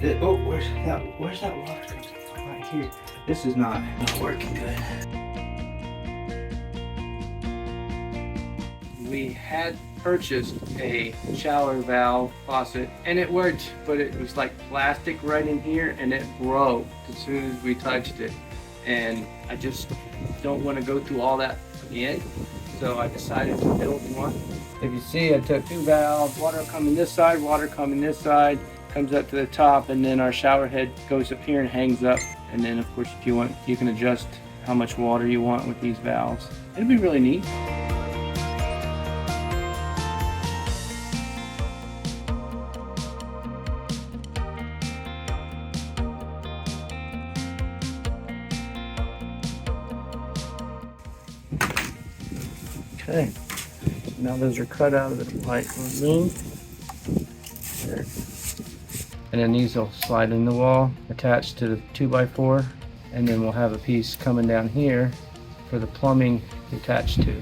Oh, where's that water coming from? Right here. This is not working good. We had purchased a shower valve faucet and it worked, but it was like plastic right in here and it broke as soon as we touched it. And I just don't want to go through all that again. So I decided to build one. If you see, I took two valves, water coming this side, water coming this side, comes up to the top, and then our shower head goes up here and hangs up. And then of course, if you want, you can adjust how much water you want with these valves. It'll be really neat. Okay, now those are cut out of the light loom. There. And then these will slide in the wall, attached to the 2x4, and then we'll have a piece coming down here for the plumbing attached to.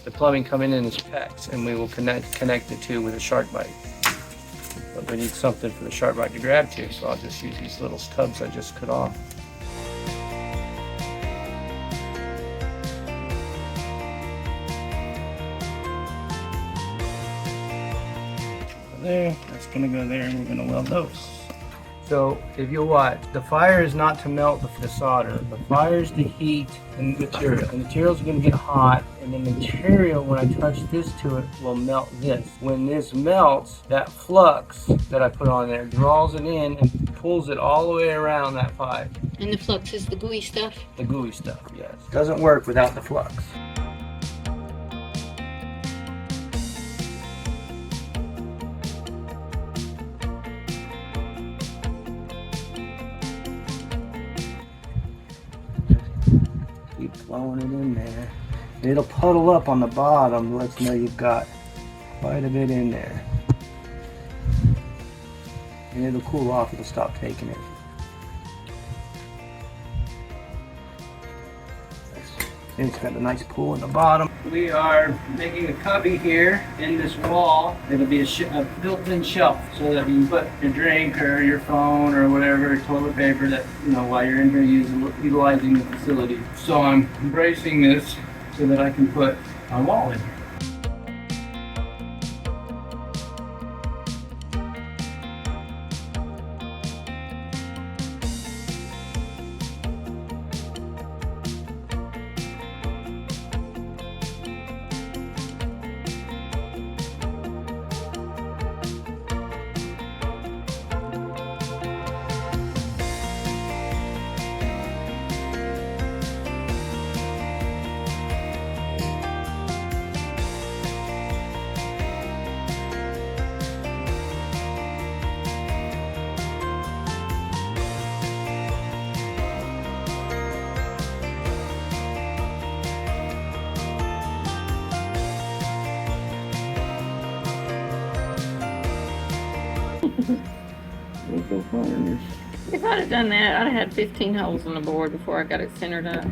The plumbing coming in is PEX, and we will connect the two with a shark bite. But we need something for the shark bite to grab to, so I'll just use these little tubs I just cut off. There, that's gonna go there, and we're gonna weld those. So if you'll watch, the fire is not to melt the solder. The fire is to heat the material. The material's gonna get hot, and the material, when I touch this to it, will melt this. When this melts, that flux that I put on there draws it in and pulls it all the way around that pipe. And the flux is the gooey stuff? The gooey stuff, yes. Doesn't work without the flux. Keep flowing it in there. It'll puddle up on the bottom, lets you know you've got quite a bit in there. And it'll cool off, it'll stop taking it. And it's got a nice pool in the bottom. We are making a cubby here in this wall. It'll be a built-in shelf so that you can put your drink or your phone or whatever, toilet paper that, you know, while you're in here utilizing the facility. So I'm bracing this so that I can put my wall in here. If I'd have done that, I'd have had 15 holes in the board before I got it centered up.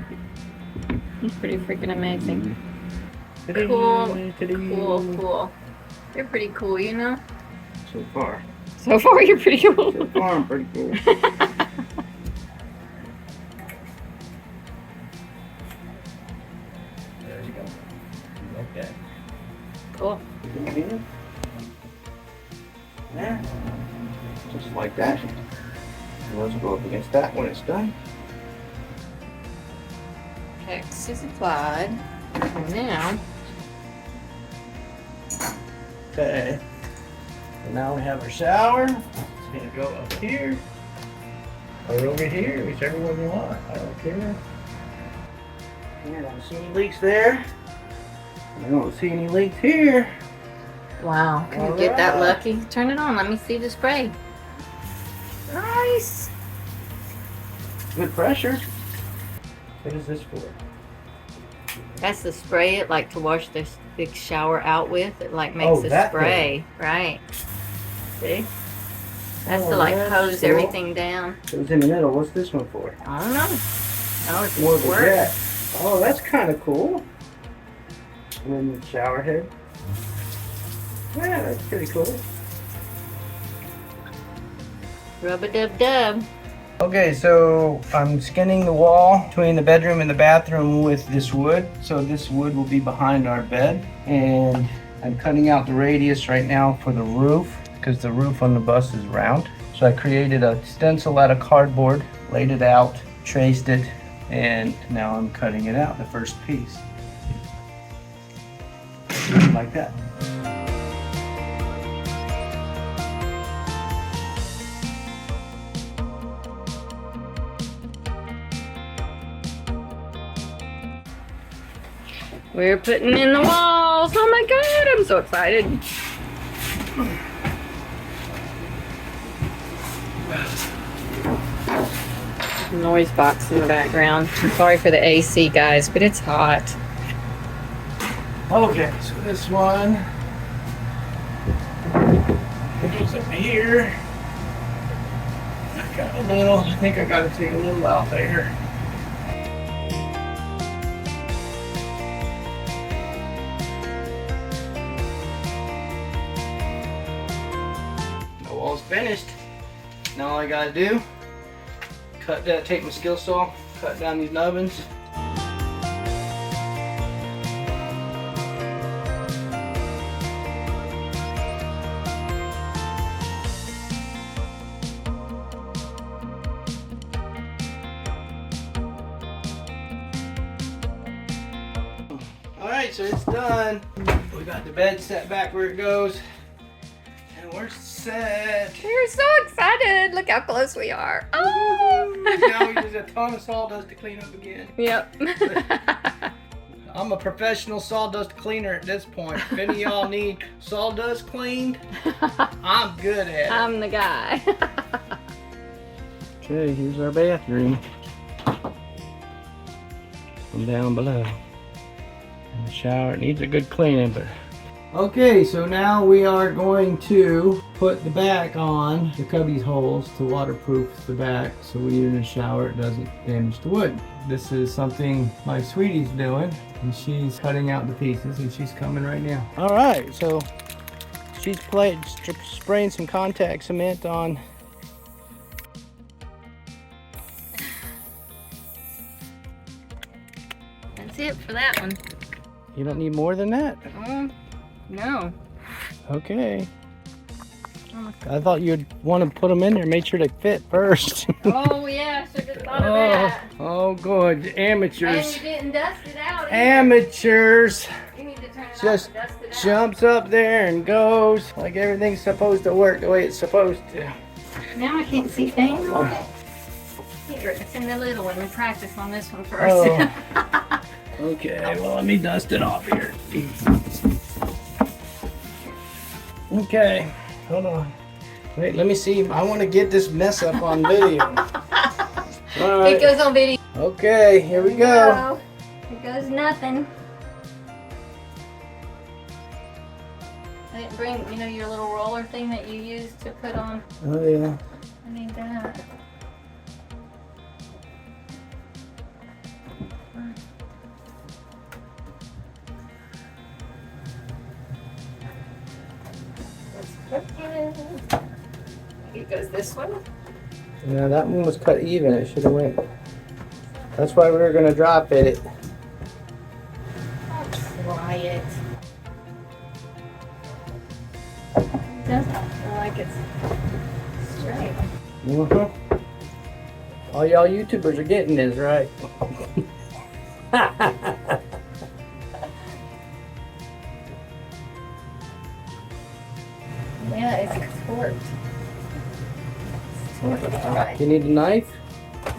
It's pretty freaking amazing. Cool. You're pretty cool, you know? So far. So far, you're pretty cool. So far, I'm pretty cool. There you go. Okay. Cool. There. Just like that. And those will go up against that when it's done. PEX is applied. And now, Okay. So now we have our shower. It's gonna go up here or over here, whichever one you want. I don't care. I don't see any leaks there. I don't see any leaks here. wow, can you get that lucky? Turn it on, let me see the spray. Nice. Good pressure. What is this for? That's to spray it, like to wash this big shower out with. It like makes a that spray, right? See? That's Oh, to like that's hose cool. everything down. It was in the middle. What's this one for? I don't know. Oh, it's More a of a squirt. jet. Oh, that's kind of cool. And then the shower head. Yeah, that's pretty cool. Rub-a-dub-dub. Okay, so I'm skinning the wall between the bedroom and the bathroom with this wood. So this wood will be behind our bed. And I'm cutting out the radius right now for the roof because the roof on the bus is round. So I created a stencil out of cardboard, laid it out, traced it, and now I'm cutting it out, the first piece. Like that. We're putting in the walls. Oh my God, I'm so excited. Noise box in the background. Sorry for the AC, guys, but it's hot. Okay, so this one goes up here. I think I gotta take a little out there. The wall's finished. Now all I gotta do, take my skill saw, cut down these nubbins. Alright, so it's done. We got the bed set back where it goes. And we're set. We're so excited. Look how close we are. Oh! Now we use a ton of sawdust to clean up again. Yep. I'm a professional sawdust cleaner at this point. If any of y'all need sawdust cleaned, I'm good at it. I'm the guy. Okay, here's our bathroom. From down below. And the shower, it needs a good cleaning, but... Okay, so now we are going to put the back on the cubby's holes to waterproof the back so when you're in the shower it doesn't damage the wood. This is something my sweetie's doing, and she's cutting out the pieces, and she's coming right now. Alright, so she's spraying some contact cement on. That's it for that one. You don't need more than that? No. Okay. I thought you'd want to put them in there, make sure they fit first. Oh yeah, should have thought of that. Oh good, amateurs. And you didn't dust it out either. Amateurs. You need to turn it Just off and dust it out. jumps up there and goes like everything's supposed to work the way it's supposed to. Now I can't see things. Here, it's in the little one. We practice on this one first. Oh. Okay, well let me dust it off here. Okay, hold on. Wait, let me see. I want to get this mess up on video. All right. It goes on video. Okay, here we go. Here goes nothing. I didn't bring, your little roller thing that you use to put on. Oh yeah. I need that. It goes this one. Yeah, that one was cut even. It should have went. That's why we were gonna drop it. I'll try it. It doesn't feel like it's straight. All y'all YouTubers are getting this, right? Yeah, it's torqued. It's torqued, all right. You need a knife?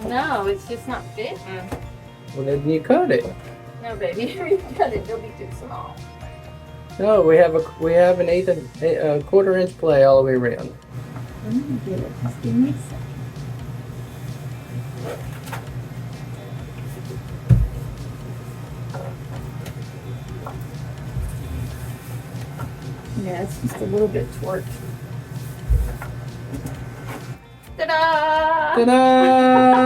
No, it's just not fitting. Well, then you cut it. No, baby, you cut it. It'll be too small. No, we have an a quarter inch play all the way around. Let me get it. Just give me a second. Yeah, it's just a little bit torqued. Ta-da! Ta-da!